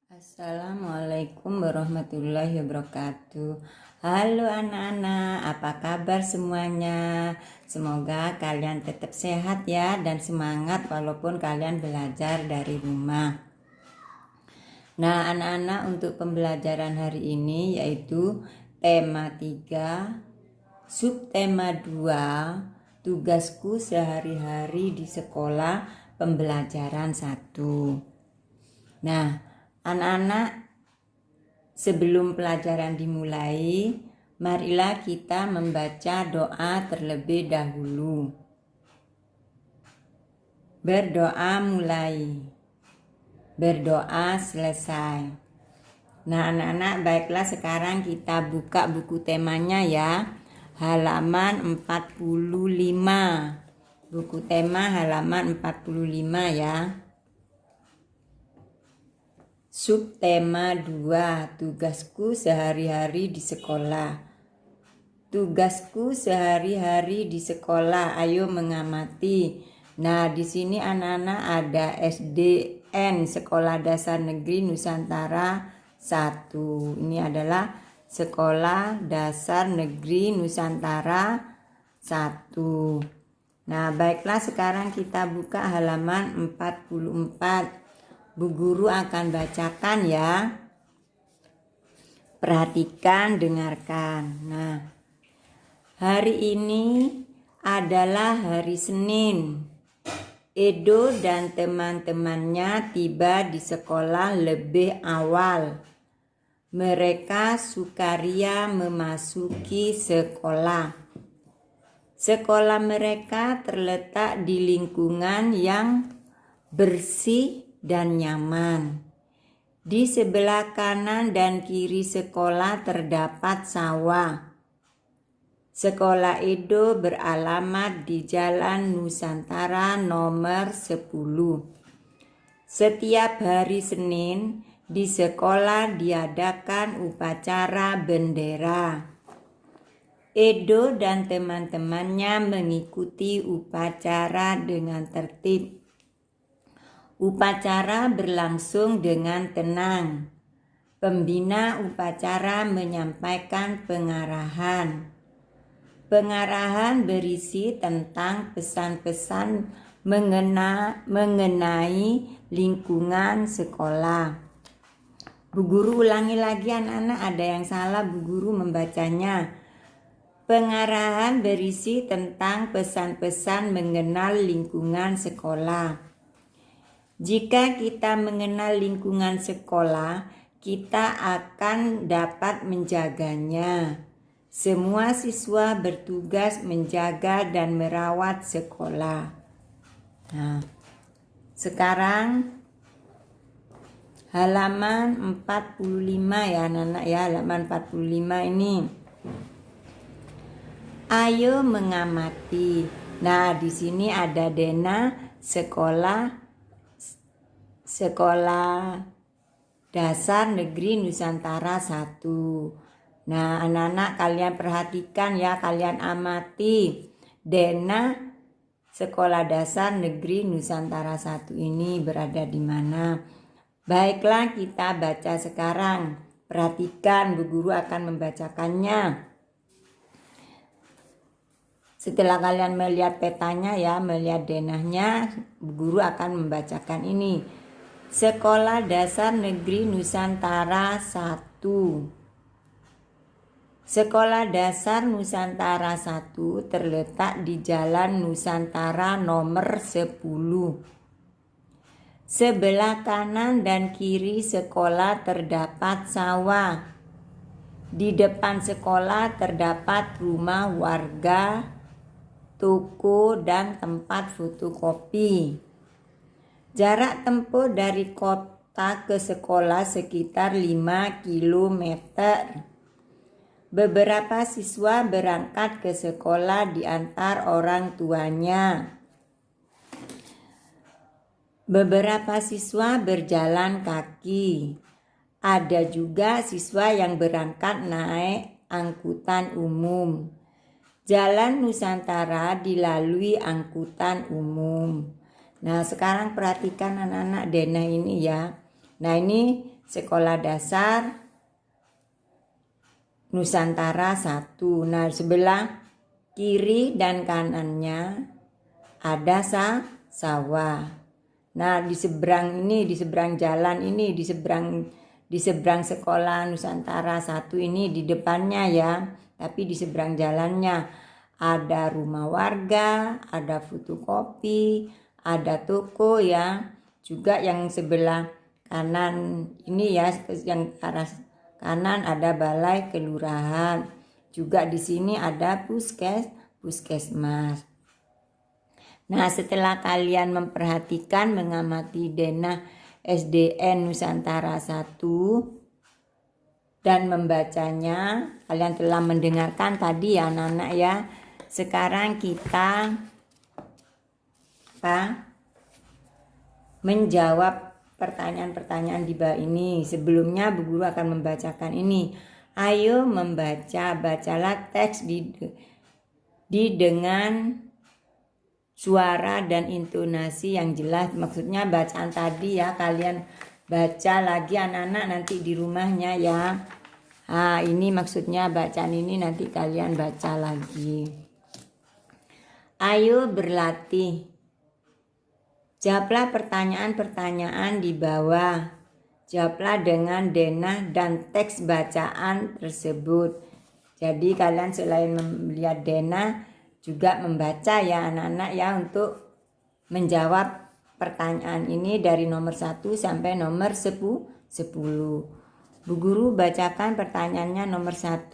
Assalamualaikum warahmatullahi wabarakatuh. Halo anak-anak, apa kabar semuanya? Semoga kalian tetap sehat ya dan semangat walaupun kalian belajar dari rumah. Nah anak-anak, untuk pembelajaran hari ini yaitu tema 3, subtema 2, tugasku sehari-hari di sekolah, pembelajaran 1. Nah anak-anak, sebelum pelajaran dimulai, marilah kita membaca doa terlebih dahulu. Berdoa mulai, berdoa selesai. Nah anak-anak, baiklah sekarang kita buka buku temanya ya. Halaman 45. Buku tema halaman 45 ya. Subtema 2, tugasku sehari-hari di sekolah. Tugasku sehari-hari di sekolah, ayo mengamati. Nah, di sini anak-anak ada SDN, Sekolah Dasar Negeri Nusantara 1. Ini adalah Sekolah Dasar Negeri Nusantara 1. Nah, baiklah sekarang kita buka halaman 44. Bu Guru akan bacakan ya. Perhatikan, dengarkan. Nah, hari ini adalah hari Senin. Edo dan teman-temannya tiba di sekolah lebih awal. Mereka sukaria memasuki sekolah. Sekolah mereka terletak di lingkungan yang bersih dan nyaman. Di sebelah kanan dan kiri sekolah terdapat sawah. Sekolah Edo beralamat di Jalan Nusantara nomor 10. Setiap hari Senin di sekolah diadakan upacara bendera. Edo dan teman-temannya mengikuti upacara dengan tertib. Upacara berlangsung dengan tenang. Pembina upacara menyampaikan pengarahan. Pengarahan berisi tentang pesan-pesan mengenai lingkungan sekolah. Bu Guru ulangi lagi anak-anak, ada yang salah Bu Guru membacanya. Pengarahan berisi tentang pesan-pesan mengenal lingkungan sekolah. Jika kita mengenal lingkungan sekolah, kita akan dapat menjaganya. Semua siswa bertugas menjaga dan merawat sekolah. Nah, sekarang halaman 45 ya anak-anak ya, halaman 45 ini. Ayo mengamati. Nah, di sini ada Dena Sekolah Dasar Negeri Nusantara 1. Nah anak-anak, kalian perhatikan ya, kalian amati. Dena Sekolah Dasar Negeri Nusantara 1 ini berada di mana? Baiklah kita baca sekarang. Perhatikan, Bu Guru akan membacakannya. Setelah kalian melihat petanya ya, melihat denahnya, Bu Guru akan membacakan ini. Sekolah Dasar Negeri Nusantara 1. Sekolah Dasar Nusantara 1 terletak di Jalan Nusantara nomor 10. Sebelah kanan dan kiri sekolah terdapat sawah. Di depan sekolah terdapat rumah warga, toko, dan tempat fotokopi. Jarak tempuh dari kota ke sekolah sekitar 5 km. Beberapa siswa berangkat ke sekolah diantar orang tuanya. Beberapa siswa berjalan kaki. Ada juga siswa yang berangkat naik angkutan umum. Jalan Nusantara dilalui angkutan umum. Nah sekarang perhatikan anak-anak Dena ini ya. Nah ini Sekolah Dasar Nusantara 1. Nah, sebelah kiri dan kanannya ada sawah. Nah, di seberang ini, di seberang jalan ini, di seberang sekolah Nusantara 1 ini, di depannya ya, tapi di seberang jalannya ada rumah warga, ada fotokopi, ada toko ya. Juga yang sebelah kanan ini ya, yang arah kanan ada balai kelurahan. Juga di sini ada puskesmas. Nah, setelah kalian memperhatikan, mengamati denah SDN Nusantara 1 dan membacanya, kalian telah mendengarkan tadi ya anak-anak ya. Sekarang kita menjawab pertanyaan-pertanyaan di bawah ini. Sebelumnya Bu Guru akan membacakan ini. Ayo bacalah teks dengan suara dan intonasi yang jelas. Maksudnya bacaan tadi ya, kalian baca lagi anak-anak nanti di rumahnya ya. Ini maksudnya bacaan ini nanti kalian baca lagi. Ayo berlatih. Jawablah pertanyaan-pertanyaan di bawah. Jawablah dengan denah dan teks bacaan tersebut. Jadi kalian selain melihat denah juga membaca ya anak-anak ya, untuk menjawab pertanyaan ini dari nomor 1 sampai nomor 10. Bu Guru bacakan pertanyaannya nomor 1.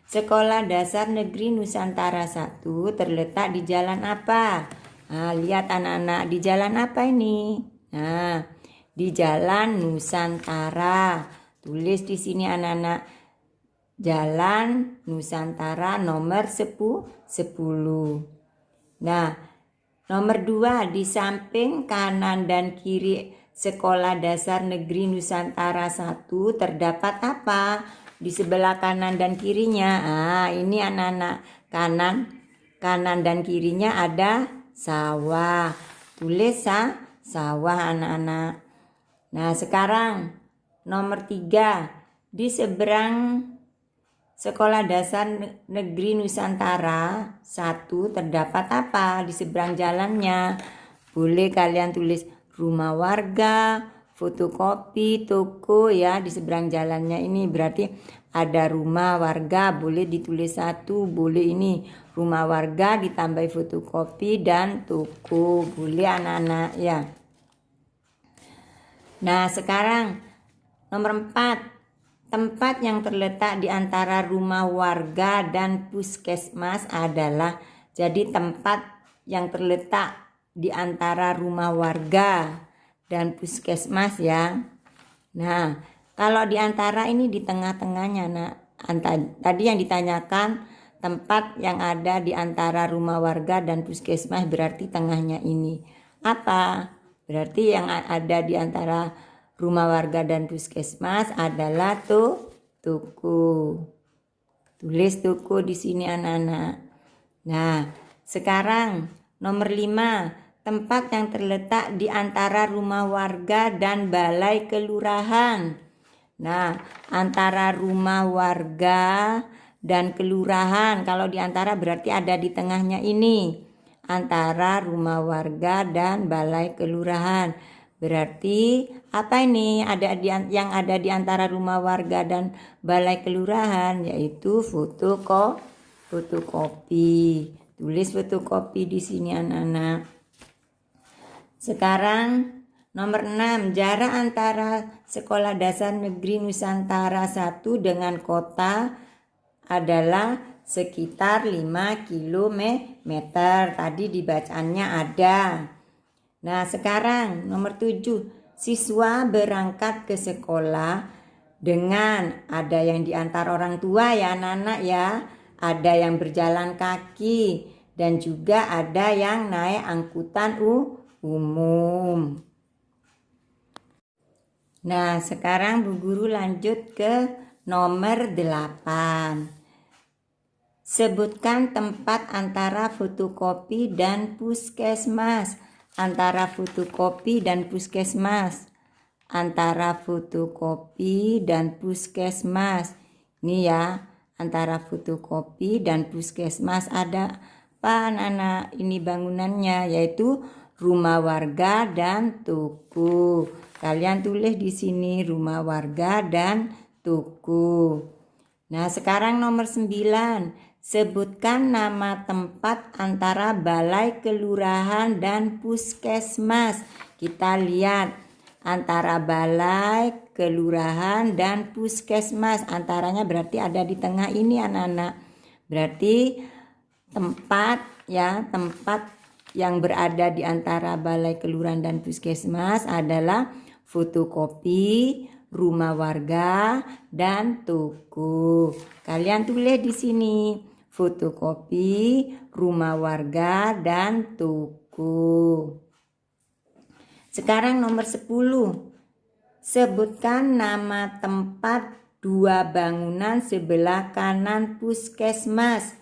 Sekolah Dasar Negeri Nusantara 1 terletak di jalan apa? Lihat anak-anak, di jalan apa ini? Di Jalan Nusantara. Tulis di sini anak-anak. Jalan Nusantara nomor 10. Nah, nomor 2, di samping kanan dan kiri Sekolah Dasar Negeri Nusantara 1 terdapat apa? Di sebelah kanan dan kirinya. Ini anak-anak, kanan dan kirinya ada sawah. Tulis sawah anak-anak. Nah, sekarang nomor 3, di seberang Sekolah Dasar Negeri Nusantara 1 terdapat apa? Di seberang jalannya. Boleh kalian tulis rumah warga, fotokopi, toko ya, di seberang jalannya ini. Berarti ada rumah warga, boleh ditulis 1, boleh ini rumah warga ditambah fotokopi dan toko. Boleh anak-anak ya. Nah, sekarang nomor 4. Tempat yang terletak di antara rumah warga dan puskesmas adalah, jadi tempat yang terletak di antara rumah warga dan puskesmas ya. Nah, kalau di antara ini di tengah-tengahnya. Nah, tadi yang ditanyakan tempat yang ada di antara rumah warga dan puskesmas, berarti tengahnya ini. Apa? Berarti yang ada di antara rumah warga dan puskesmas adalah toko. Tulis toko di sini anak-anak. Nah, sekarang nomor 5. Tempat yang terletak di antara rumah warga dan balai kelurahan. Nah, antara rumah warga dan kelurahan, kalau di antara berarti ada di tengahnya ini. Antara rumah warga dan balai kelurahan. Berarti apa ini yang ada di antara rumah warga dan balai kelurahan, yaitu fotokopi. Tulis fotokopi di sini anak-anak. Sekarang nomor 6, jarak antara Sekolah Dasar Negeri Nusantara 1 dengan kota adalah sekitar 5 km. Tadi di bacaannya ada. Nah, sekarang nomor 7, siswa berangkat ke sekolah dengan ada yang diantar orang tua ya anak-anak ya, ada yang berjalan kaki, dan juga ada yang naik angkutan umum. Nah, sekarang Bu Guru lanjut ke nomor 8. Sebutkan tempat antara fotokopi dan puskesmas. Antara fotokopi dan puskesmas antara fotokopi dan puskesmas. Ini ya, antara fotokopi dan puskesmas ada apa anak-anak? Ini bangunannya yaitu rumah warga dan toko. Kalian tulis di sini rumah warga dan toko. Nah, sekarang nomor 9. Sebutkan nama tempat antara balai kelurahan dan puskesmas. Kita lihat antara balai kelurahan dan puskesmas. Antaranya berarti ada di tengah ini anak-anak. Berarti tempat yang berada di antara balai kelurahan dan puskesmas adalah fotokopi, rumah warga, dan toko. Kalian tulis di sini fotokopi, rumah warga, dan toko. Sekarang nomor 10. Sebutkan nama tempat 2 bangunan sebelah kanan puskesmas.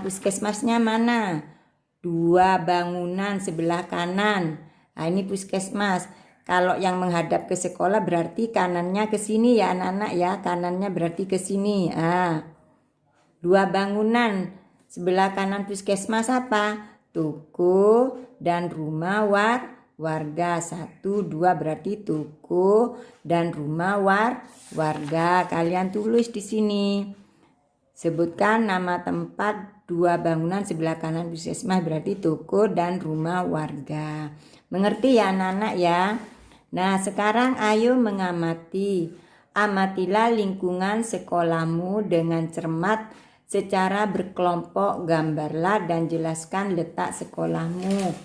Puskesmasnya mana? 2 bangunan sebelah kanan. Ini puskesmas. Kalau yang menghadap ke sekolah berarti kanannya ke sini ya anak-anak ya. Kanannya berarti ke sini. 2 bangunan sebelah kanan puskesmas apa? Toko dan rumah warga. 1, 2 berarti toko dan rumah warga. Kalian tulis di sini. Sebutkan nama tempat 2 bangunan sebelah kanan puskesmas berarti toko dan rumah warga. Mengerti ya anak-anak ya? Nah, sekarang ayo mengamati. Amatilah lingkungan sekolahmu dengan cermat secara berkelompok. Gambarlah dan jelaskan letak sekolahmu.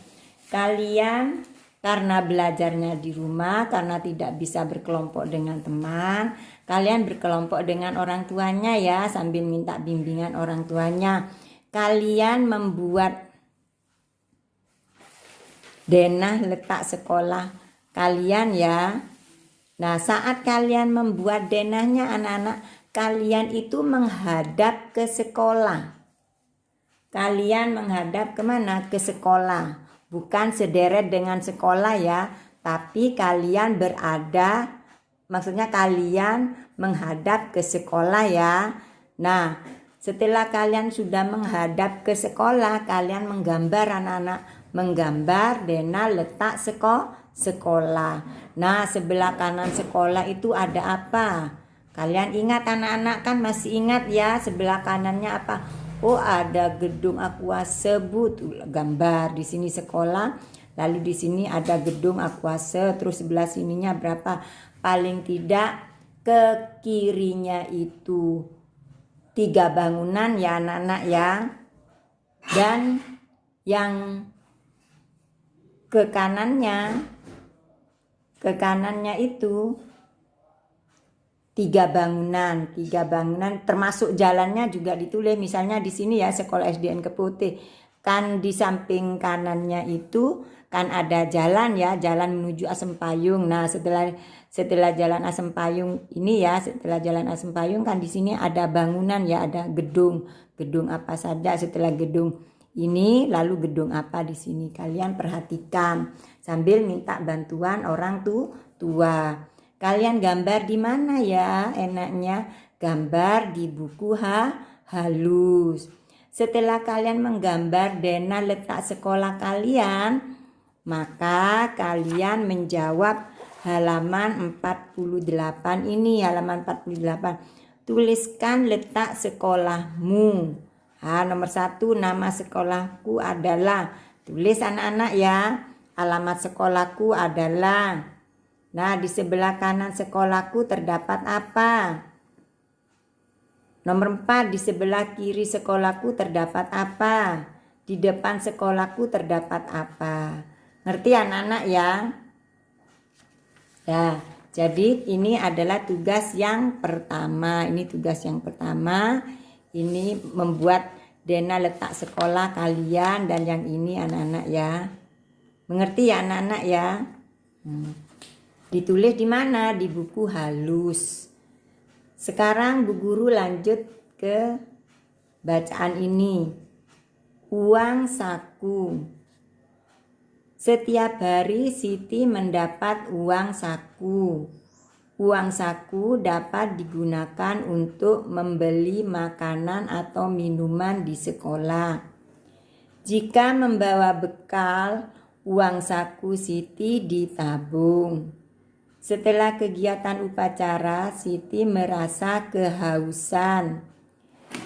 Kalian karena belajarnya di rumah, karena tidak bisa berkelompok dengan teman, kalian berkelompok dengan orang tuanya ya, sambil minta bimbingan orang tuanya. Kalian membuat denah letak sekolah kalian ya. Nah, saat kalian membuat denahnya anak-anak, kalian itu menghadap ke sekolah. Kalian menghadap kemana? Ke sekolah. Bukan sederet dengan sekolah ya, tapi kalian berada, maksudnya kalian menghadap ke sekolah ya. Nah, setelah kalian sudah menghadap ke sekolah, kalian menggambar anak-anak, menggambar denah letak sekolah. Nah, sebelah kanan sekolah itu ada apa? Kalian ingat anak-anak kan masih ingat ya, sebelah kanannya apa? Oh, ada gedung Aquase, gambar di sini sekolah. Lalu di sini ada gedung Aquase, terus sebelah sininya berapa? Paling tidak ke kirinya itu 3 bangunan ya anak-anak ya. Dan yang ke kanannya itu 3 bangunan termasuk jalannya juga ditulis. Misalnya di sini ya sekolah SDN Keputih. Kan di samping kanannya itu kan ada jalan ya, jalan menuju Asem Payung. Nah, setelah jalan Asem Payung ini ya, setelah jalan Asem Payung kan di sini ada bangunan ya, ada gedung apa saja. Setelah gedung ini lalu gedung apa di sini, kalian perhatikan sambil minta bantuan orang tua. Kalian gambar di mana ya? Enaknya gambar di buku halus. Setelah kalian menggambar denah letak sekolah kalian, maka kalian menjawab halaman 48 ini, halaman 48. Tuliskan letak sekolahmu. Nomor 1, nama sekolahku adalah. Tulis anak-anak ya. Alamat sekolahku adalah. Nah, di sebelah kanan sekolahku terdapat apa? Nomor 4, di sebelah kiri sekolahku terdapat apa? Di depan sekolahku terdapat apa? Ngerti anak-anak ya? Ya, jadi ini adalah tugas yang pertama. Ini tugas yang pertama. Ini membuat denah letak sekolah kalian, dan yang ini anak-anak ya. Mengerti ya anak-anak ya? Ditulis di mana? Di buku halus. Sekarang Bu Guru lanjut ke bacaan ini. Uang saku. Setiap hari Siti mendapat uang saku. Uang saku dapat digunakan untuk membeli makanan atau minuman di sekolah. Jika membawa bekal, uang saku Siti ditabung. Setelah kegiatan upacara, Siti merasa kehausan.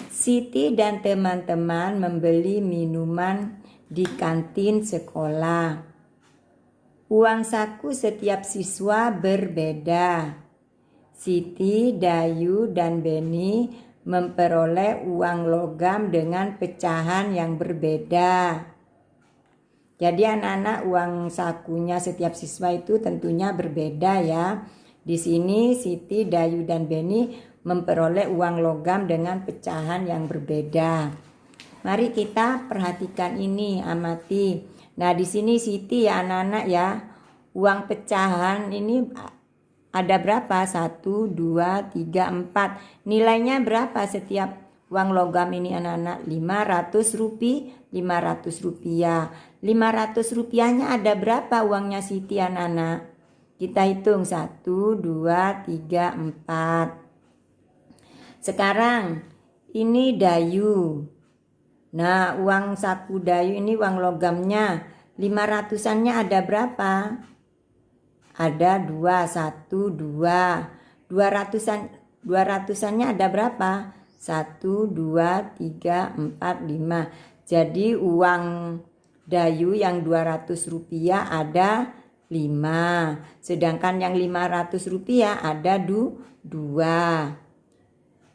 Siti dan teman-teman membeli minuman di kantin sekolah. Uang saku setiap siswa berbeda. Siti, Dayu, dan Beni memperoleh uang logam dengan pecahan yang berbeda. Jadi anak-anak, uang sakunya setiap siswa itu tentunya berbeda ya. Di sini Siti, Dayu, dan Beni memperoleh uang logam dengan pecahan yang berbeda. Mari kita perhatikan ini, amati. Nah, di sini Siti ya anak-anak ya. Uang pecahan ini ada berapa? 1, 2, 3, 4. Nilainya berapa setiap uang logam ini anak-anak? 500 rupiah. 500 rupiahnya ada berapa uangnya Siti anak-anak? Kita hitung 1, 2, 3, 4. Sekarang ini Dayu. Nah, uang saku Dayu ini uang logamnya 500-annya ada berapa? Ada 2, 1, 2. 200-annya ada berapa? 1, 2, 3, 4, 5. Jadi uang Dayu yang 200 rupiah ada 5. Sedangkan yang 500 rupiah ada 2.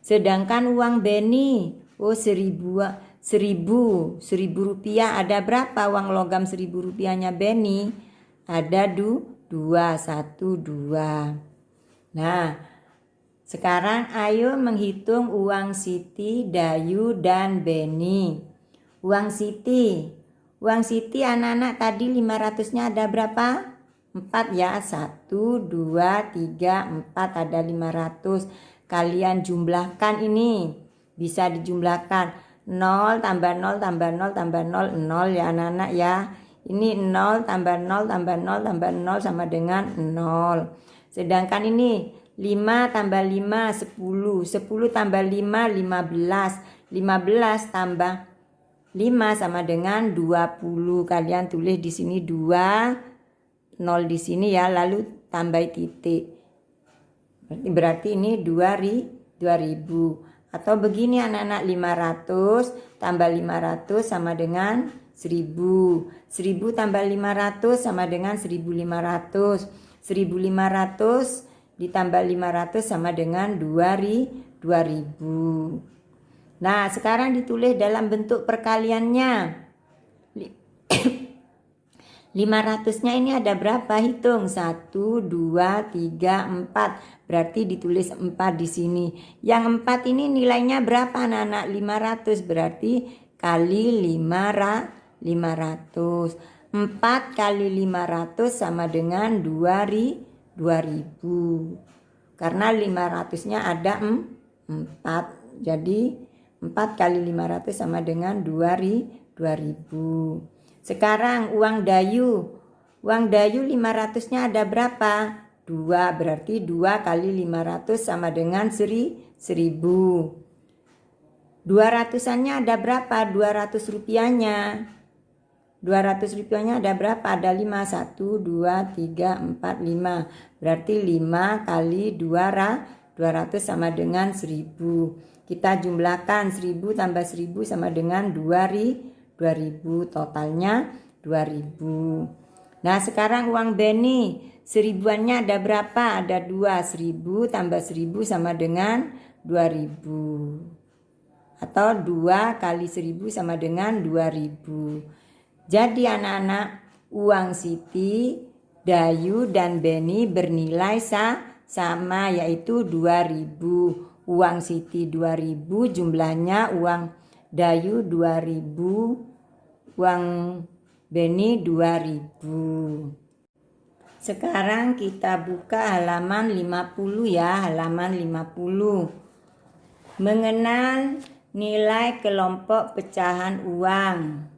Sedangkan uang Beni, 1000 rupiah ada berapa uang logam 1000 rupiahnya Beni? Ada 2, 1, 2. Nah, sekarang ayo menghitung uang Siti, Dayu, dan Beni. Uang Siti anak-anak tadi 500-nya ada berapa? 4 ya. 1, 2, 3, 4 ada 500. Kalian jumlahkan ini. Bisa dijumlahkan. 0 tambah 0 tambah 0 tambah 0, 0 ya anak-anak ya. Ini 0 tambah 0 tambah 0 tambah 0 sama dengan 0. Sedangkan ini 5 tambah 5, 10. 10 tambah 5, 15. 15 tambah 5 sama dengan 20. Kalian tulis di sini 2, 0 di sini ya, lalu tambah titik. Berarti ini 2000. Atau begini anak-anak, 500 tambah 500 sama dengan 1000. 1000 tambah 500 sama dengan 1500. 1500 ditambah 500 sama dengan 2000. Nah, sekarang ditulis dalam bentuk perkaliannya. 500-nya ini ada berapa? Hitung 1, 2, 3, 4. Berarti ditulis 4 di sini. Yang 4 ini nilainya berapa anak-anak? 500. Berarti kali 500. 4 kali 500 sama dengan 2000. Karena 500-nya ada 4. Jadi 4 kali 500 sama dengan 2000. Sekarang uang Dayu. Uang Dayu 500-nya ada berapa? 2. Berarti 2 kali 500 sama dengan 1000. 200-annya ada berapa? 200 rupiahnya. 200 rupiahnya ada berapa? Ada 5. 1, 2, 3, 4, 5. Berarti 5 kali 200 sama dengan 1000. Kita jumlahkan 1000 tambah 1000 sama dengan 2000. Totalnya 2000. Nah, sekarang uang Beni 1000-annya ada berapa? Ada 2. 1000 tambah 1000 sama dengan 2000. Atau 2 kali 1000 sama dengan 2000. Jadi anak-anak, uang Siti, Dayu, dan Beni bernilai sama, yaitu 2000. Uang Siti 2000, jumlahnya uang Dayu 2000, uang Beni 2000. Sekarang kita buka halaman 50 ya, halaman 50. Mengenal nilai kelompok pecahan uang.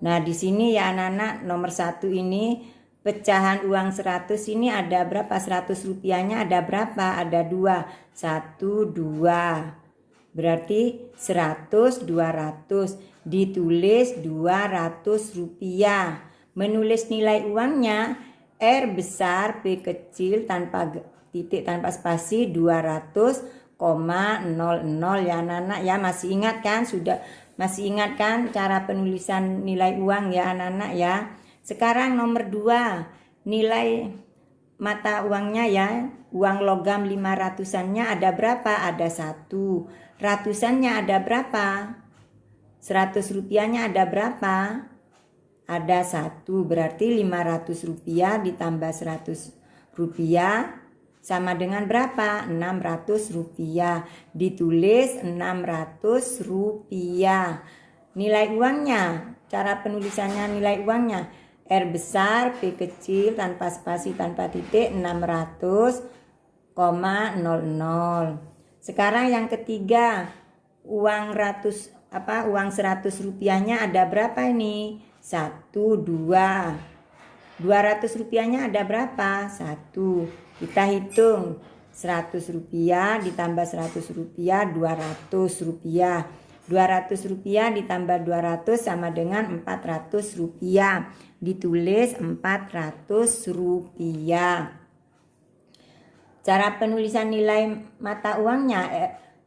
Nah, di sini ya anak-anak, nomor 1 ini pecahan uang 100 ini ada berapa? 100 rupiahnya ada berapa? Ada 2. 1, 2. Berarti 100, 200. Ditulis 200 rupiah. Menulis nilai uangnya R besar P kecil tanpa titik tanpa spasi 200,00 ya anak-anak ya. Masih ingat kan? Masih ingat kan cara penulisan nilai uang ya anak-anak ya. Sekarang nomor 2, nilai mata uangnya ya. Uang logam 500-annya ada berapa? Ada 1. Ratusannya ada berapa? 100 rupiahnya ada berapa? Ada 1. Berarti 500 rupiah ditambah 100 rupiah sama dengan berapa? 600 rupiah. Ditulis 600 rupiah. Nilai uangnya, cara penulisannya nilai uangnya. R besar, P kecil, tanpa spasi, tanpa titik, 600,00. Sekarang yang ketiga, uang 100 rupiahnya ada berapa ini? 1, 2. 200 rupiahnya ada berapa? 1. Kita hitung 100 rupiah ditambah 100 rupiah 200 rupiah. 200 rupiah ditambah 200 sama dengan 400 rupiah. Ditulis 400 rupiah. Cara penulisan nilai mata uangnya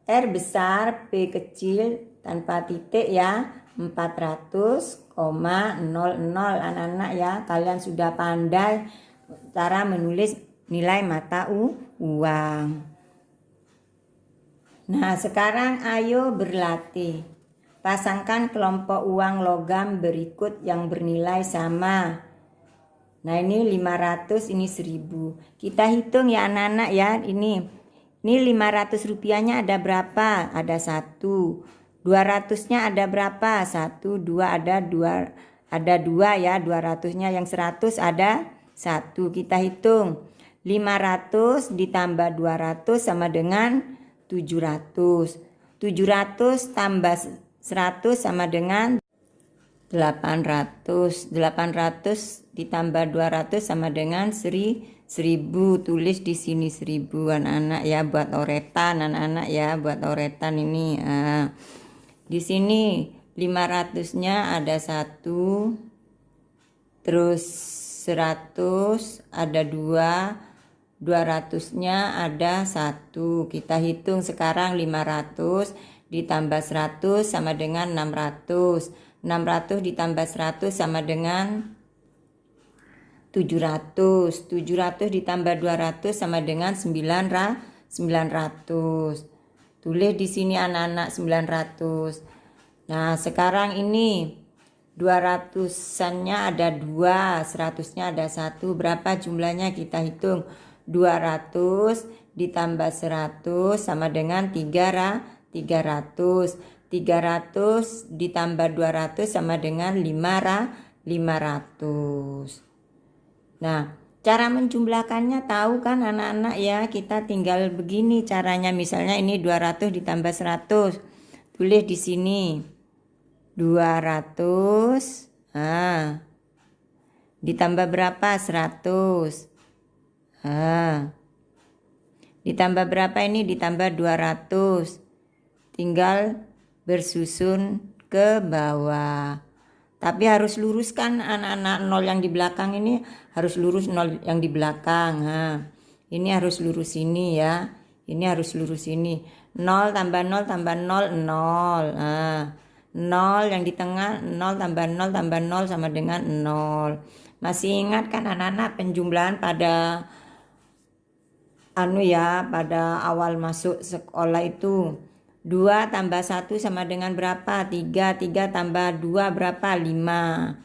R besar P kecil tanpa titik ya, 400,00 anak-anak ya. Kalian sudah pandai cara menulis nilai mata uang. Nah, sekarang ayo berlatih. Pasangkan kelompok uang logam berikut yang bernilai sama. Nah, ini 500, ini 1000. Kita hitung ya anak-anak ya. Ini 500 rupiahnya ada berapa? Ada 1. 200-nya ada berapa? 1, 2, ada 2 ya. 200-nya yang 100 ada 1. Kita hitung. 500 ditambah 200 sama dengan 700. 700 tambah 100 sama dengan 800. 800 ditambah 200 sama dengan 1000. Tulis di sini 1000 anak-anak ya, buat oretan anak-anak ya, buat oretan ini. Di sini 500-nya ada 1. Terus 100 ada 2. 200-nya ada 1. Kita hitung sekarang 500 ditambah 100 sama dengan 600. 600 ditambah 100 sama dengan 700. 700 ditambah 200 sama dengan 900. Tulis di sini anak-anak 900. Nah, sekarang ini 200-annya ada 2, 100-nya ada 1. Berapa jumlahnya? Kita hitung. 200 ditambah 100 sama dengan 300. 300 ditambah 200 sama dengan 500. Nah, cara menjumlahkannya tahu kan anak-anak ya. Kita tinggal begini caranya. Misalnya ini 200 ditambah 100. Tulis di sini 200. Ditambah berapa? 100. Ditambah berapa ini? Ditambah 200. Tinggal bersusun ke bawah. Tapi harus luruskan anak-anak, 0 yang di belakang ini harus lurus 0 yang di belakang. Ini harus lurus ini ya. Ini harus lurus ini. 0 tambah 0 tambah 0, 0. 0 yang di tengah, 0 tambah 0 tambah 0 sama dengan 0. Masih ingat kan anak-anak penjumlahan pada pada awal masuk sekolah itu 2 tambah 1 sama dengan berapa? 3. 3 tambah 2 berapa? 5.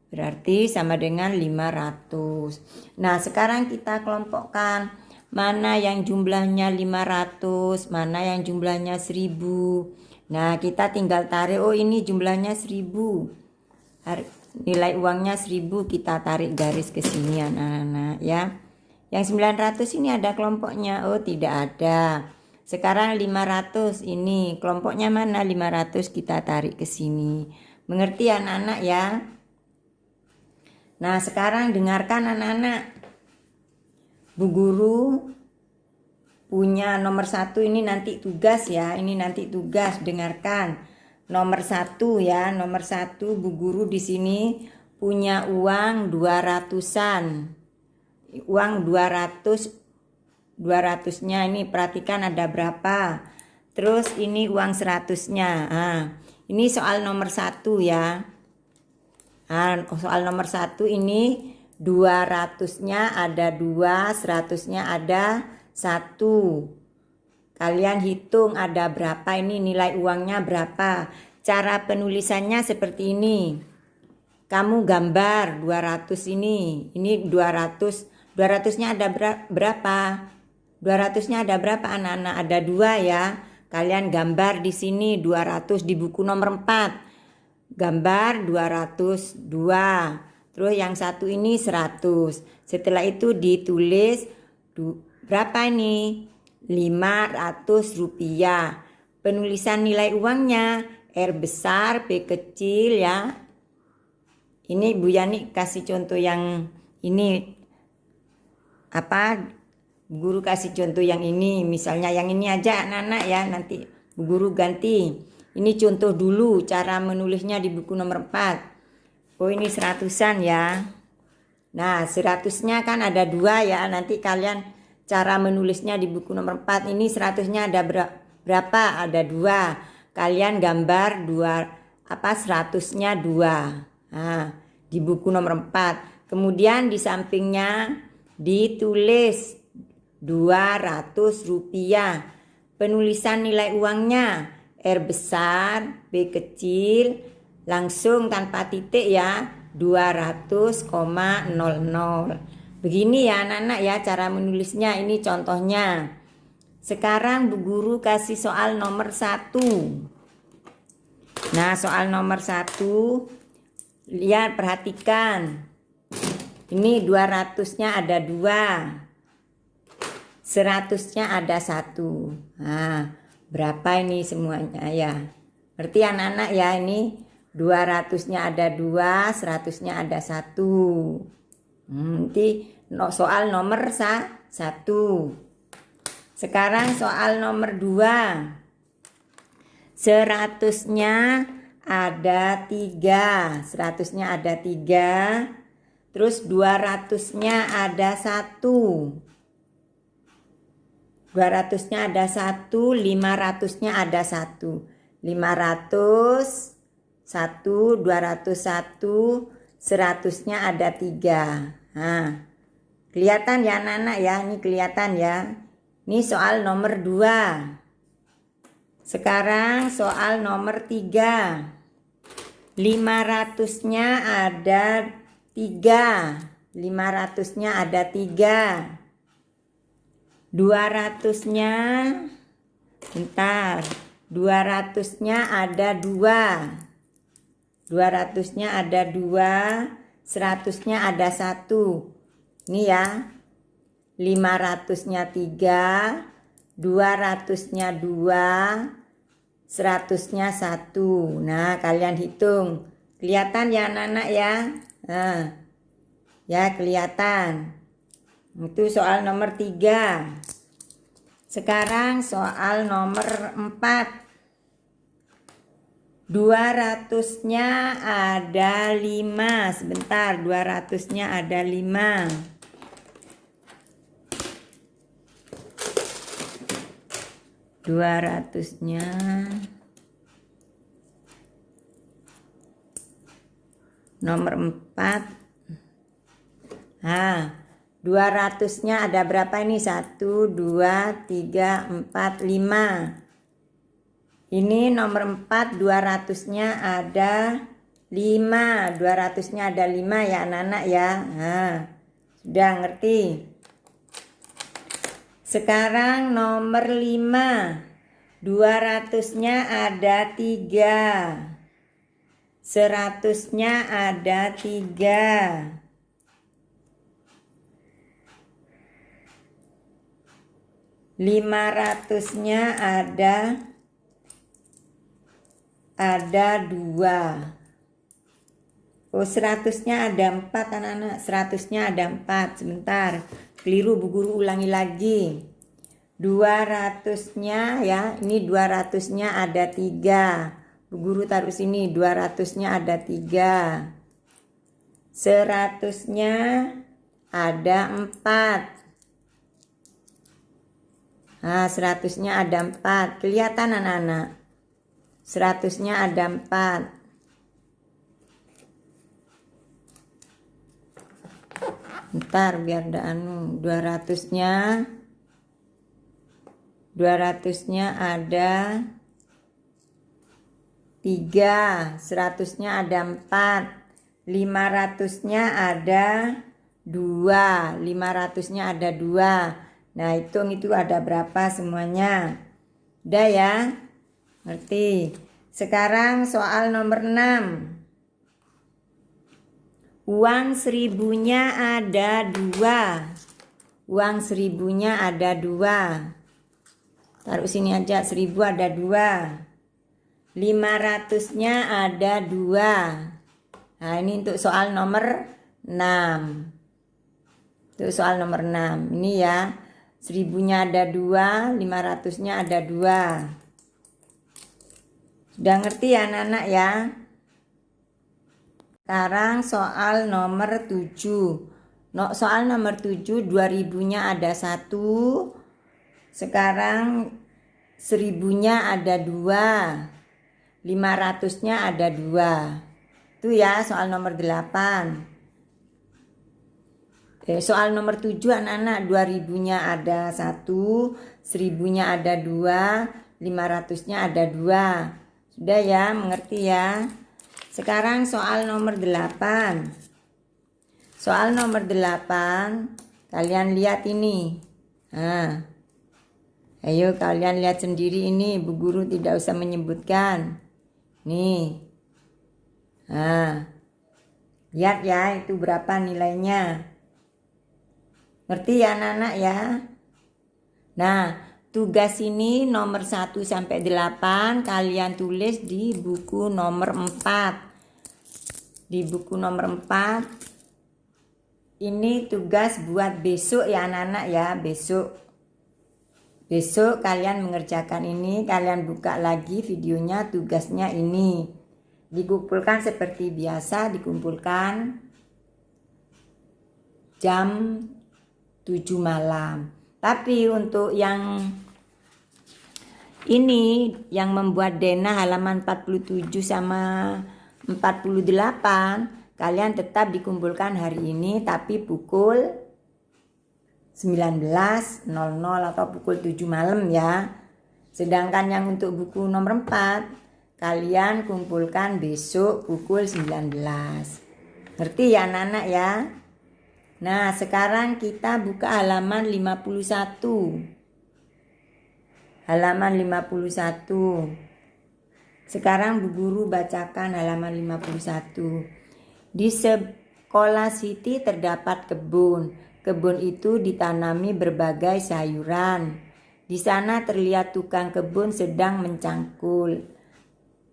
Berarti sama dengan 500. Nah, sekarang kita kelompokkan. Mana yang jumlahnya 500, mana yang jumlahnya 1000. Nah, kita tinggal tarik. Oh, ini jumlahnya 1000. Nilai uangnya 1000, kita tarik garis ke sini anak-anak ya. Yang 900 ini ada kelompoknya. Oh, tidak ada. Sekarang 500 ini kelompoknya mana? 500 kita tarik ke sini. Mengerti anak-anak ya? Nah, sekarang dengarkan anak-anak. Bu Guru punya nomor 1 ini nanti tugas ya. Ini nanti tugas, dengarkan. Nomor 1 ya, nomor 1 Bu Guru di sini punya uang 200-an. Uang 200-nya ini perhatikan ada berapa. Terus ini uang 100-nya. Nah, ini soal nomor 1 ya. Nah, soal nomor 1 ini 200-nya ada 2, 100-nya ada 1. Kalian hitung ada berapa, ini nilai uangnya berapa. Cara penulisannya seperti ini. Kamu gambar 200 ini 200. 200-nya ada berapa? 200-nya ada berapa anak-anak? Ada 2 ya. Kalian gambar di sini 200 di buku nomor 4. Gambar 202. Terus yang satu ini 100. Setelah itu ditulis berapa ini? 500 rupiah. Penulisan nilai uangnya R besar, P kecil ya. Ini Bu Yani kasih contoh yang ini. Guru kasih contoh yang ini. Misalnya yang ini aja anak-anak ya. Nanti Bu Guru ganti. Ini contoh dulu cara menulisnya di buku nomor 4. Oh ini 100-an ya. Nah 100-nya kan ada 2 ya. Nanti kalian cara menulisnya di buku nomor 4. Ini 100-nya ada berapa? Ada 2. Kalian gambar 100-nya 2. Nah di buku nomor 4. Kemudian di sampingnya ditulis 200 rupiah. Penulisan nilai uangnya R besar, B kecil, langsung tanpa titik ya, 200,00. Begini ya anak-anak ya cara menulisnya. Ini contohnya. Sekarang Bu Guru kasih soal nomor 1. Nah soal nomor 1, lihat perhatikan. Ini 200-nya ada 2, 100-nya ada 1. Nah berapa ini semuanya ya? Berarti anak-anak ya, ini 200-nya ada 2, 100-nya ada 1. Nanti soal nomor 1. Sekarang soal nomor 2. 100-nya ada 3. 100-nya ada 3. Terus 200-nya ada 1. 200-nya ada 1, 500-nya ada 1. 500 1, 201, 100-nya ada 3. Nah, kelihatan ya anak-anak ya, ini kelihatan ya. Ini soal nomor 2. Sekarang soal nomor 3. 500-nya ada 3. 500-nya ada 3. 200-nya bentar. 200-nya ada 2. 200-nya ada 2, 100-nya ada 1. Ini ya. 500-nya 3, 200-nya 2, 100-nya 1. Nah, kalian hitung. Kelihatan ya anak-anak ya? Nah, ya kelihatan. Itu soal nomor 3. Sekarang soal nomor 4. 200-nya ada 5. Sebentar, 200-nya ada 5. Nomor 4. Nah, 200-nya ada berapa ini? 1, 2, 3, 4, 5. Ini nomor 4, 200-nya ada 5. 200-nya ada 5 ya anak-anak ya. Nah, sudah ngerti. Sekarang nomor 5. 200-nya ada 3. 100-nya ada 3. 500-nya ada 2. Oh, 100-nya ada 4 anak-anak. 100-nya ada 4. Sebentar. Keliru, Bu Guru ulangi lagi. 200-nya ya, ini 200-nya ada 3. Bu Guru taruh sini, 200-nya ada 3. 100-nya ada 4. Nah, 100-nya ada 4. Kelihatan anak-anak? 100-nya ada 4. Ntar biar ada 200-nya ada 3, 100-nya ada 4, 500-nya ada 2, 500-nya ada 2. Nah, hitung itu ada berapa semuanya. Udah ya? Ngerti? Sekarang soal nomor 6. Uang 1000-nya ada 2. Uang 1000-nya ada 2. Taruh sini aja, 1000 ada 2. 500-nya ada 2. Nah, ini untuk soal nomor 6. Untuk soal nomor 6. Ini ya. 1000-nya ada 2, 500-nya ada 2. Sudah ngerti ya anak-anak ya? Sekarang soal nomor 7. Soal nomor 7, 2000-nya ada 1. Sekarang 1000-nya ada 2. 500-nya ada 2. Itu ya soal nomor 8. Soal nomor 7 anak-anak, 2000-nya ada 1. 1000-nya ada 2. 500-nya ada 2. Sudah ya, mengerti ya? Sekarang soal nomor 8. Soal nomor 8, kalian lihat ini. Nah, ayo kalian lihat sendiri ini, Bu Guru tidak usah menyebutkan. Nih. Nah, lihat ya itu berapa nilainya. Ngerti ya anak-anak ya? Nah, tugas ini nomor 1 sampai 8 kalian tulis di buku nomor 4. Di buku nomor 4. Ini tugas buat besok ya anak-anak ya, besok. Besok kalian mengerjakan ini, kalian buka lagi videonya, tugasnya ini. Dikumpulkan seperti biasa, dikumpulkan jam 7 malam. Tapi untuk yang ini yang membuat denah halaman 47 sama 48, kalian tetap dikumpulkan hari ini tapi pukul 19.00 atau pukul 7 malam ya. Sedangkan yang untuk buku nomor 4 kalian kumpulkan besok pukul 19. Ngerti ya anak-anak ya? Nah, sekarang kita buka halaman 51. Halaman 51. Sekarang Bu Guru bacakan halaman 51. Di sekolah Siti terdapat kebun. Kebun itu ditanami berbagai sayuran. Di sana terlihat tukang kebun sedang mencangkul.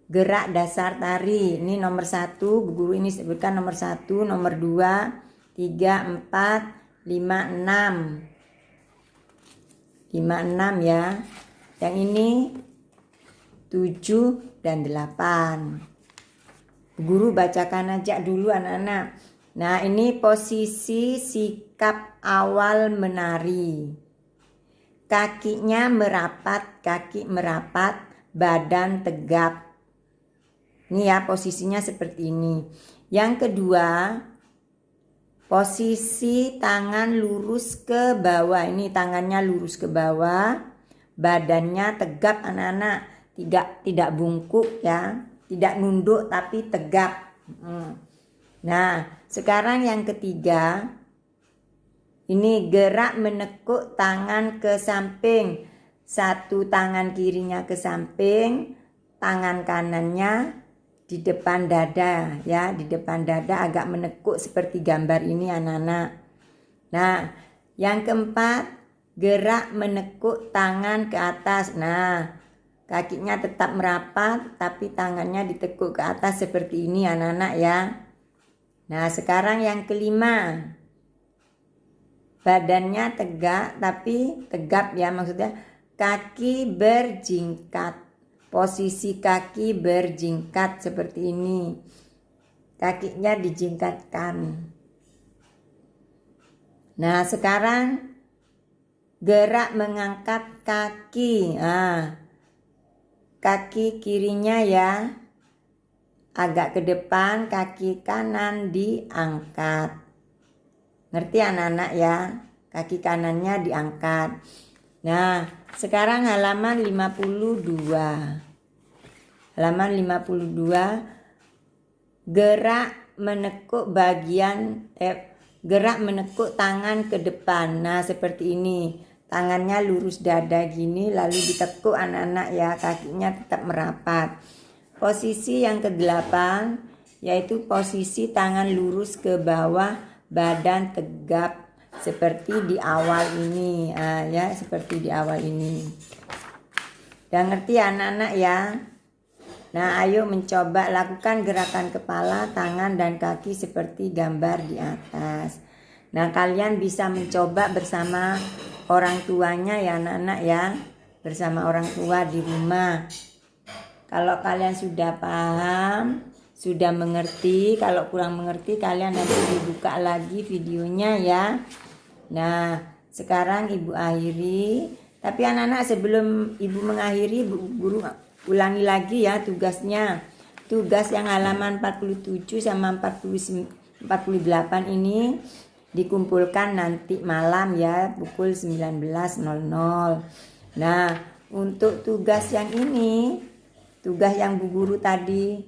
Gerak dasar tari. Ini nomor 1. Bu Guru ini sebutkan nomor 1, nomor 2, 3, 4, 5, 6. 5, 6 ya. Yang ini 7 dan 8. Guru bacakan aja dulu anak-anak. Nah, ini posisi sikap awal menari. Kakinya merapat, kaki merapat, badan tegap. Ini ya posisinya seperti ini. Yang kedua, posisi tangan lurus ke bawah. Ini tangannya lurus ke bawah, badannya tegap anak-anak. Tidak bungkuk ya, tidak nunduk tapi tegap. Nah, sekarang yang ketiga, ini gerak menekuk tangan ke samping. Satu tangan kirinya ke samping, tangan kanannya di depan dada ya, di depan dada agak menekuk seperti gambar ini anak-anak. Nah, yang keempat, gerak menekuk tangan ke atas. Nah, kakinya tetap merapat tapi tangannya ditekuk ke atas seperti ini anak-anak ya. Nah, sekarang yang kelima. Badannya tegak tapi tegap ya, maksudnya kaki berjingkat. Posisi kaki berjingkat seperti ini. Kakinya dijingkatkan. Nah, sekarang gerak mengangkat kaki. Nah, kaki kirinya ya agak ke depan, kaki kanan diangkat. Ngerti anak-anak ya? Kaki kanannya diangkat. Nah, sekarang halaman 52. Halaman 52, gerak menekuk gerak menekuk tangan ke depan. Nah, seperti ini. Tangannya lurus dada gini, lalu ditekuk anak-anak ya, kakinya tetap merapat. Posisi yang ke-8 yaitu posisi tangan lurus ke bawah, badan tegap seperti di awal ini. Ya, seperti di awal ini. Udah ngerti anak-anak ya? Nah, ayo mencoba lakukan gerakan kepala, tangan, dan kaki seperti gambar di atas. Nah, kalian bisa mencoba bersama orang tuanya ya anak-anak ya. Bersama orang tua di rumah. Kalau kalian sudah paham, sudah mengerti, kalau kurang mengerti kalian nanti dibuka lagi videonya ya. Nah, sekarang Ibu akhiri. Tapi anak-anak sebelum Ibu mengakhiri, guru ulangi lagi ya tugasnya. Tugas yang halaman 47 sama 48 ini dikumpulkan nanti malam ya pukul 19.00. Nah, untuk tugas yang ini, tugas yang Bu Guru tadi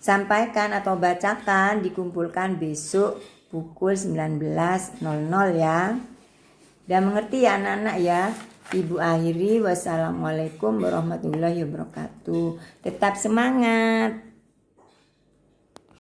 sampaikan atau bacakan dikumpulkan besok pukul 19.00 ya. Dan mengerti ya anak-anak ya. Ibu akhiri, wassalamualaikum warahmatullahi wabarakatuh. Tetap semangat.